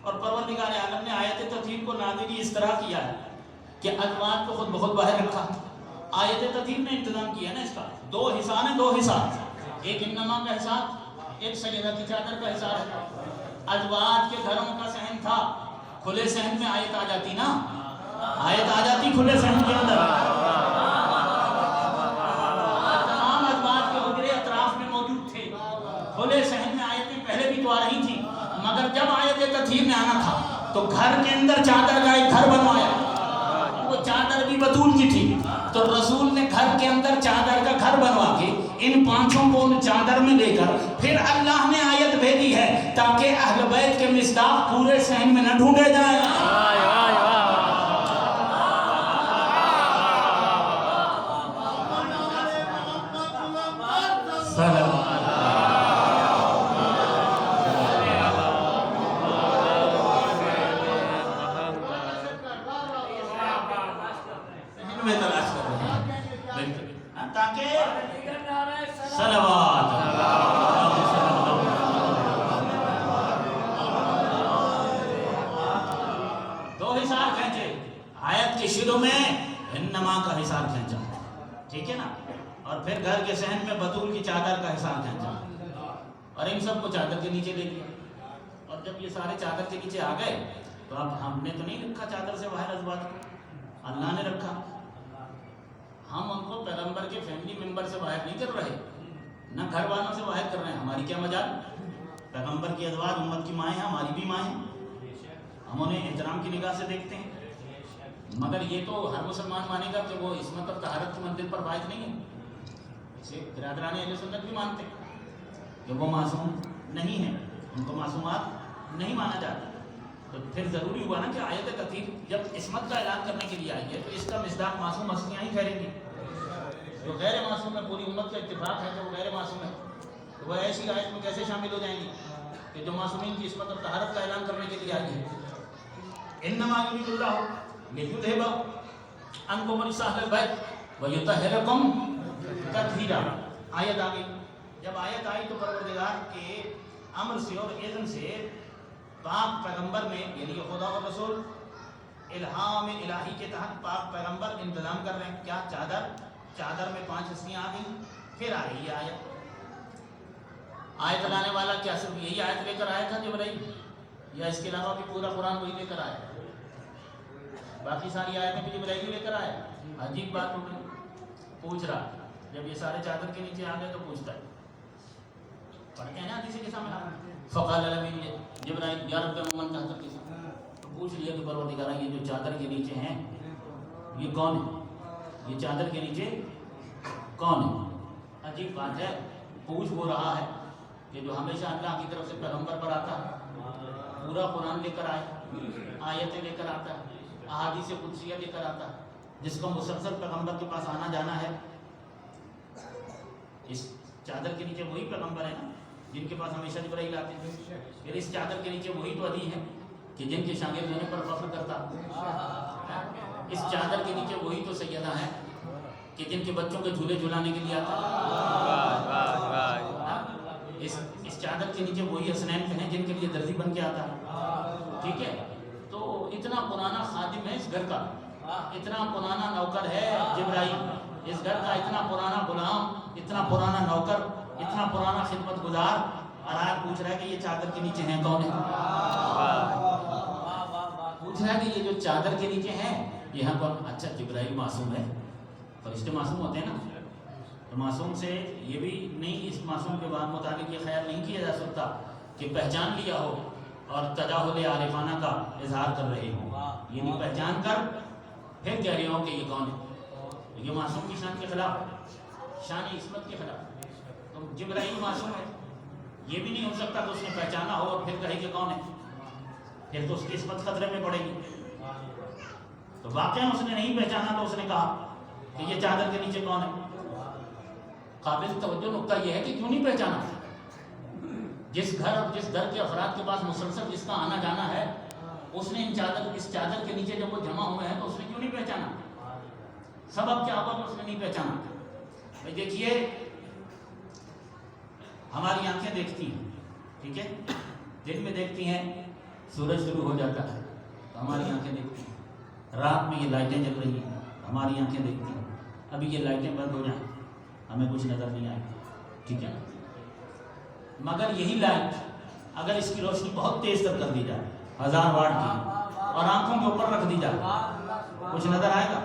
اور پروردگار عالم نے آیت تطہیر کو نازل اس طرح کیا ہے کہ ازواج کو خود بہت باہر رکھا. آیت تطہیر نے انتظام کیا نا اس کا. 2 حصہ نے 2 حصہ، ایک انما کا حصہ، ایک سیدہ کی چادر کا حصہ ہے. ازواج کے گھروں کا صحن تھا، کھلے صحن میں آیت آ جاتی نا، آیت آ جاتی کھلے صحن کے اندر. تمام ازواج کے حجرے اطراف میں موجود تھے، کھلے صحن میں آیتیں پہلے بھی تو آ رہی تھی. مگر جب آیت تطہیر میں آنا تھا تو گھر کے اندر چادر کا ایک گھر بنوایا. وہ چادر بھی بطول کی تھی تو رسول نے گھر کے اندر چادر کا گھر بنوا کے ان 5 کو ان چادر میں لے کر پھر اللہ نے آیت بھیجی ہے تاکہ اہل بیت کے مصداق پورے صحن میں نہ ڈھونڈے جائیں. ٹھیک ہے نا، اور پھر گھر کے صحن میں بطول کی چادر کا حصہ کھینچا اور ان سب کو چادر کے نیچے لے لیا. اور جب یہ سارے چادر کے نیچے آ گئے تو اب ہم نے تو نہیں رکھا چادر سے باہر ازواج کو، اللہ نے رکھا. ہم ان کو پیغمبر کے فیملی ممبر سے باہر نہیں کر رہے، نہ گھر والوں سے باہر کر رہے ہیں. ہماری کیا مجال، پیغمبر کی ازواج امت کی مائیں ہیں، ہماری بھی مائیں ہیں، ہم انہیں احترام کی نگاہ سے دیکھتے ہیں. مگر یہ تو ہر مسلمان مانے گا کہ وہ عصمت اور طہارت کی منزل پر فائز نہیں ہے. اسے برادران اہل سنت بھی مانتے ہیں کہ وہ معصوم نہیں ہیں، ان کو معصومات نہیں مانا جاتا. تو پھر ضروری ہوا نا کہ آیت تطہیر جب عصمت کا اعلان کرنے کے لیے آئی ہے تو اس کا مصداق معصوم ہستیاں ہی ٹھہریں گی. جو غیر معصوم ہے، پوری امت کا اتفاق ہے کہ وہ غیر معصوم ہے، تو وہ ایسی آیت میں کیسے شامل ہو جائیں گی کہ جو معصومین کی عصمت اور طہارت کا اعلان کرنے کے لیے آئی ہے. انما یرید اللہ لیذھب عنکم الرجس اہل البیت ویطہرکم تطہیرا. آیت آ گئی. جب آیت آئی تو پروردگار کے امر سے اور اذن سے پاک پیغمبر نے، یعنی کہ خدا اور رسول الہام الہی کے تحت پاک پیغمبر انتظام کر رہے ہیں. کیا چادر میں 5 حصیاں آ گئیں. پھر آ رہی ہے آیت لانے والا کیا صرف یہی آیت لے کر آیا تھا جبرائیل، یا اس کے علاوہ بھی پورا قرآن وہی لے کر آیا؟ باقی ساری آیتیں بھی جبرائیل لے کر آیا. عجیب بات ہو گئی. پوچھ رہا جب یہ سارے چادر کے نیچے آ گئے تو پوچھتا ہے، پڑھتے ہیں نا حدیث کے سامنے، فقال الامین جبرائیل یا رب من تحت القصہ. تو پوچھ لیا کہ پروردگار یہ جو چادر کے نیچے ہیں یہ کون ہے، یہ چادر کے نیچے کون ہے؟ عجیب بات ہے. پوچھ وہ رہا ہے کہ جو ہمیشہ اللہ کی طرف سے پیغمبر پر آتا ہے، پورا قرآن لے کر آئے، آیتیں لے کر آتا ہے، احادیث قدسیہ لے کر آتا ہے، جس کو مسلسل پیغمبر کے پاس آنا جانا ہے. اس چادر کے نیچے وہی پیغمبر ہیں نا جن کے پاس ہمیشہ جبرائیل آتے ہیں. پھر اس چادر کے نیچے وہی تو علی ہیں کہ جن کے شاگرد ہونے پر فخر کرتا. اس چادر کے نیچے وہی تو سیدہ ہیں کہ جن کے بچوں کے جھولے جھلانے کے لیے آتا. اس چادر کے نیچے وہی حسنین ہیں جن کے لیے درزی بن کے آتا ہے. ٹھیک ہے، تو اتنا پرانا خادم ہے اس گھر کا، اتنا پرانا نوکر ہے جبرائیل اس گھر کا، اتنا پرانا غلام، اتنا پرانا نوکر، اتنا پرانا خدمت گزار، اور آج پوچھ رہا ہے کہ یہ چادر کے نیچے ہیں کون ہے. پوچھ رہا ہے کہ یہ جو چادر کے نیچے ہیں یہ ہیں کون. اچھا جبرائیل معصوم ہے، فرشتے معصوم ہوتے ہیں نا، تو معصوم سے یہ بھی نہیں، اس معصوم کے بعد متعلق یہ خیال نہیں کیا جا سکتا کہ پہچان لیا ہو اور تجاہل عارفانہ کا اظہار کر رہے ہوں. یہ نہیں پہچان کر پھر کہہ رہے ہوں کہ یہ کون ہے. یہ معصوم کی شان کے خلاف، شان عصمت کے خلاف. تو جبرائیل معصوم ہے، یہ بھی نہیں ہو سکتا کہ اس نے پہچانا ہو اور پھر کہے کہ کون ہے، پھر تو اس کی عصمت خطرے میں پڑے گی. تو واقعہ اس نے نہیں پہچانا تو اس نے کہا کہ یہ چادر کے نیچے کون ہے. قابل توجہ نقطہ یہ ہے کہ کیوں نہیں پہچانا. جس گھر کے افراد کے پاس مسلسل جس کا آنا جانا ہے، اس نے اس چادر کے نیچے جب وہ جمع ہوئے ہیں تو اس نے کیوں نہیں پہچانا. سبب کیا ہوا کہ اس نے نہیں پہچانا. بھائی دیکھیے، ہماری آنکھیں دیکھتی ہیں، ٹھیک ہے، دن میں دیکھتی ہیں، सूरज शुरू हो जाता है तो हमारी आंखें देखती हैं, रात में ये लाइटें जल रही हैं हमारी आंखें देखती हैं, अभी ये लाइटें बंद हो जाएं हमें कुछ नज़र नहीं आएगा, ठीक है। मगर यही लाइट अगर इसकी रोशनी बहुत तेज तक कर दी जाए 1000 वाट की और आंखों के ऊपर रख दी जाए, कुछ नज़र आएगा?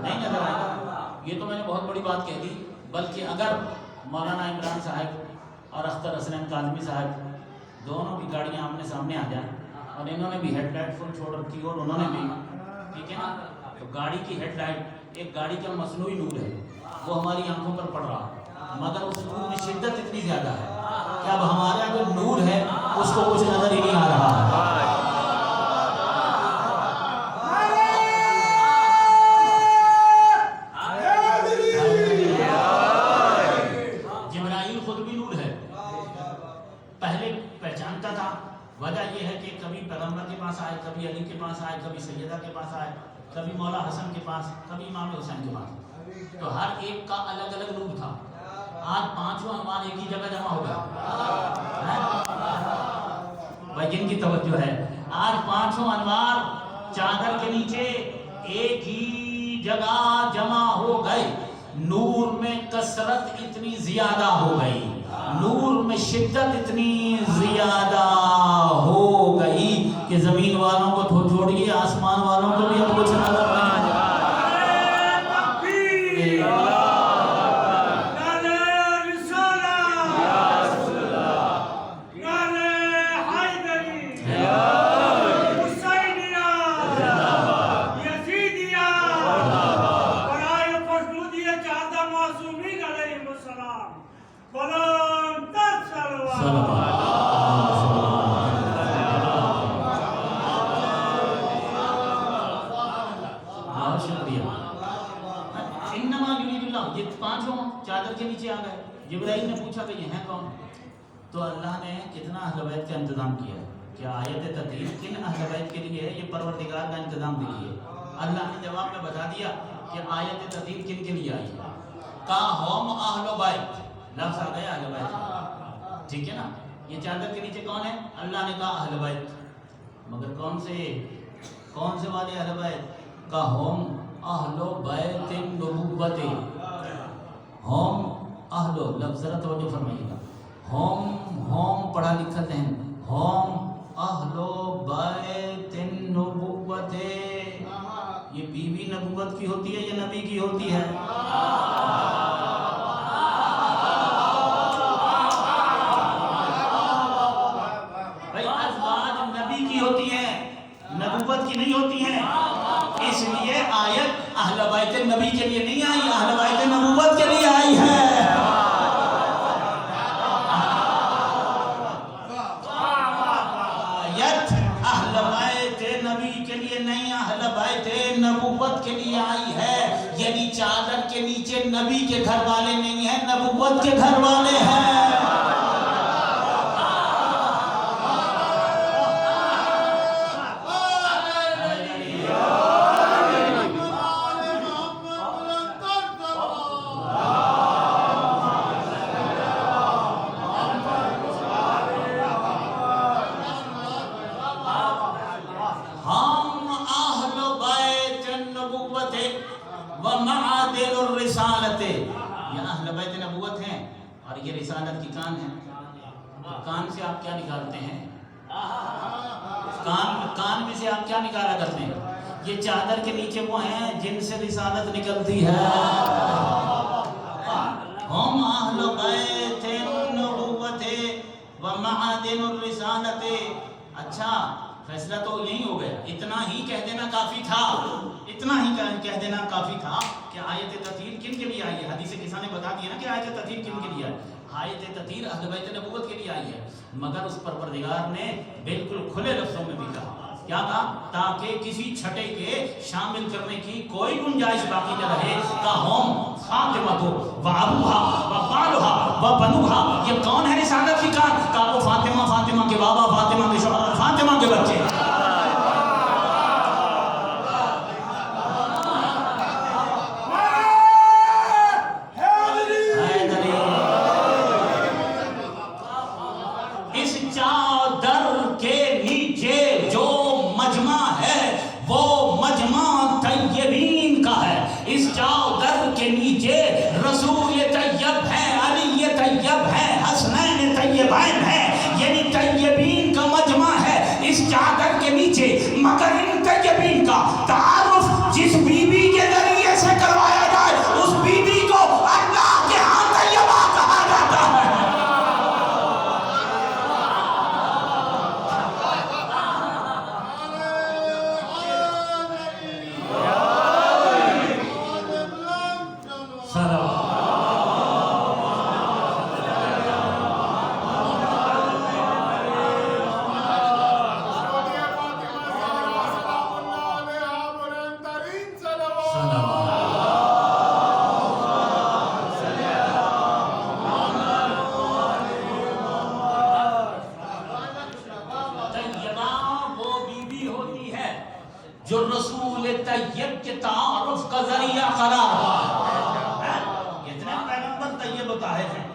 नहीं नज़र आएगा। ये तो मैंने बहुत बड़ी बात कह दी। बल्कि अगर मौलाना इमरान साहब और अख्तर हसनैन काज़मी साहब दोनों की गाड़ियाँ आमने सामने आ जाएं और इन्होंने भी हेडलाइट फुल छोड़ रखी और उन्होंने भी, ठीक है ना, तो गाड़ी की हेडलाइट एक गाड़ी का मसनूई नूर है, वो हमारी आंखों पर पड़ रहा है, मगर उस नूर की शिद्दत इतनी ज़्यादा है कि अब हमारा जो नूर है उसको कुछ नज़र ही नहीं आ रहा है। जिब्राइल खुद भी नूर है, पहले पहचानता था। वजह यह है कि कभी पैगंबर के पास आए, कभी अली के पास आए, कभी सैयदा के पास आए, कभी मौला हसन के पास, कभी इमाम हुसैन के पास, तो हर एक का अलग अलग रूप था। आज पांचों अनवार एक ही जगह जमा हो गए भाई, जिनकी तवज्जो है, आज पांचों अनवार चादर के नीचे एक ही जगह जमा हो गए। नूर में कसरत इतनी ज्यादा हो गई, नूर में शिद्दत इतनी ज्यादा हो गई कि जमीन वालों को तो छोड़िए, आसमान वालों को भी अब कुछ नजर नहीं आ रहा। ये पांचों चादर के नीचे आ गए। जिब्राइल ने पूछा कि ये हैं कौन? तो अल्लाह ने कितना अहले बैत का इंतजाम किया है, क्या आयत ततीर किन अहले बैत के लिए है, ये परवरदिगार का इंतजाम देखिए। अल्लाह ने जवाब में बता दिया कि आयत ततीर किन के लिए आई है। का हम अहले बैत, लफ्ज़ आ गया अहले बैत, ठीक है ना। ये चादर के नीचे कौन है? अल्लाह ने कहा अहले बैत, मगर कौन से वाले अहले बैत? का हम अहले बैत नबुव्वत, हम अहलो, लफ्ज़ ज़रा तवज्जो फरमाइएगा, हम पढ़ा लिखा है, हम अहलो बैत नबुव्वत, ये बीवी नबुव्वत की होती है या नबी की होती है? भाई अज़वाज नबी की होती है, नबुव्वत की नहीं होती है। इसलिए आयत अहले बैत नबी के लिए नहीं आई, अहले बैत नबुव्वत के लिए आई है। आयत अहले बैत नबी के लिए नहीं, अहले बैत नबुव्वत के लिए आई है। यानी चादर के नीचे नबी के घर वाले नहीं है, नबुव्वत के घर वाले हैं। और ये रिसालत की कान है। कान से आप क्या निकालते हैं? कान में से आप क्या निकाला करते हैं? ये चादर के नीचे वो हैं जिनसे रिसालत निकलती है। हम अहले बैत नबुव्वत व मआदिनुर रिसालत। अच्छा, फैसला तो यही हो गया। इतना ही कह देना काफी था, इतना ही कह देना काफी था कि आयत ततीर किन के लिए आई है। हदीस किसा ने बता दिया ना कि आयत ततीर किन के लिए आई। आयत ततीर अहले बैत नबुव्वत के लिए आई है, मगर उस परवरदिगार ने बिल्कुल खुले लफ्जों में भी कहा, क्या कहा? ताकि किसी छठे के शामिल करने की कोई गुंजाइश बाकी न रहे। का हम फातिमा को व अबूहा व बालहा व बनुहा, ये कौन है रिसालत की कान? का वो फातिमा के बाबा, फातिमा के शौहर, फातिमा के बच्चे। इस चादर के नीचे हुजैम है, यानी तय्यबीन का मजमा है इस चादर के नीचे। मगर इन तय्यबीन का तारुफ जिस बीबी के जरिए से करवाया जाए उस बीबी को अल्लाह के यहाँ तय्यबा कहा जाता है। जो रसूल तैयब के तारुफ का जरिया करार हुआ है। इतने पैगंबर तैयब व ताहिर हैं,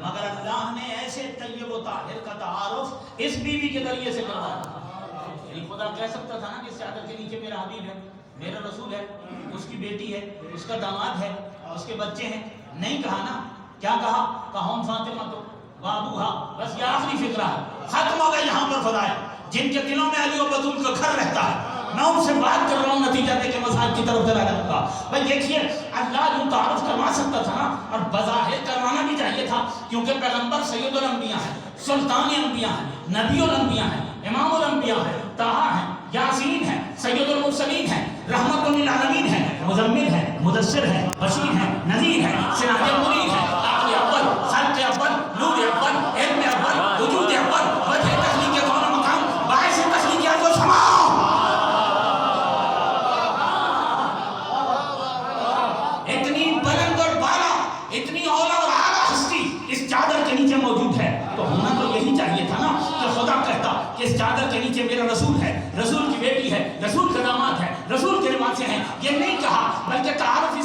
मगर अल्लाह ने ऐसे तैयब व ताहिर का तारुफ इस बीवी के जरिए से करवाया। खुदा कह सकता था ना कि इस चादर के नीचे मेरा हबीब है, मेरा रसूल है, उसकी बेटी है, उसका दामाद है, उसके बच्चे हैं। नहीं कहा ना, क्या कहा? हम फातिमा तो बाबूहा, बस ये आखिरी फिक्रा है, खत्म हो गया यहाँ पर फदाए। जिनके दिलों में अली और बतूल का घर रहता है, मैं उनसे बात कर रहा हूँ, नतीजा देके मज़ाक की तरफ चला जाऊंगा। भाई देखिए, अल्लाह यूं तारुफ करवा सकता था ना, और बज़ाहिर करवाना भी चाहिए था, क्योंकि पैगंबर सैयदुल अंबिया है, सुल्तान अंबिया है, नबीउल अंबिया है, इमामुल अंबिया है, ताहा है, यासीन है, सैयदुल मुरसलीन है, रहमतुल लिल आलमीन है, मुज़म्मिल है, मुदस्सिर है, बशीर है, नज़ीर है, सिराजुल मुनीर है, आक़िल अव्वल, खल्क़ अव्वल, नूर अव्वल, इल्म अव्वल, वजूद अव्वल, वजह तख़लीक़ के दोनों मकाम, बाइस तख़लीक़ को समा। इतनी बुलंद और बाला, इतनी औला और आला हस्ती इस चादर के नीचे मौजूद है। तो होना तो यही चाहिए था ना कि खुदा कहता कि इस चादर के नीचे मेरा रसूल है, रसूल की बेटी है, रसूल का दामाद है, रसूल के रिवाज से है। ये नहीं कहा, बल्कि तारुफ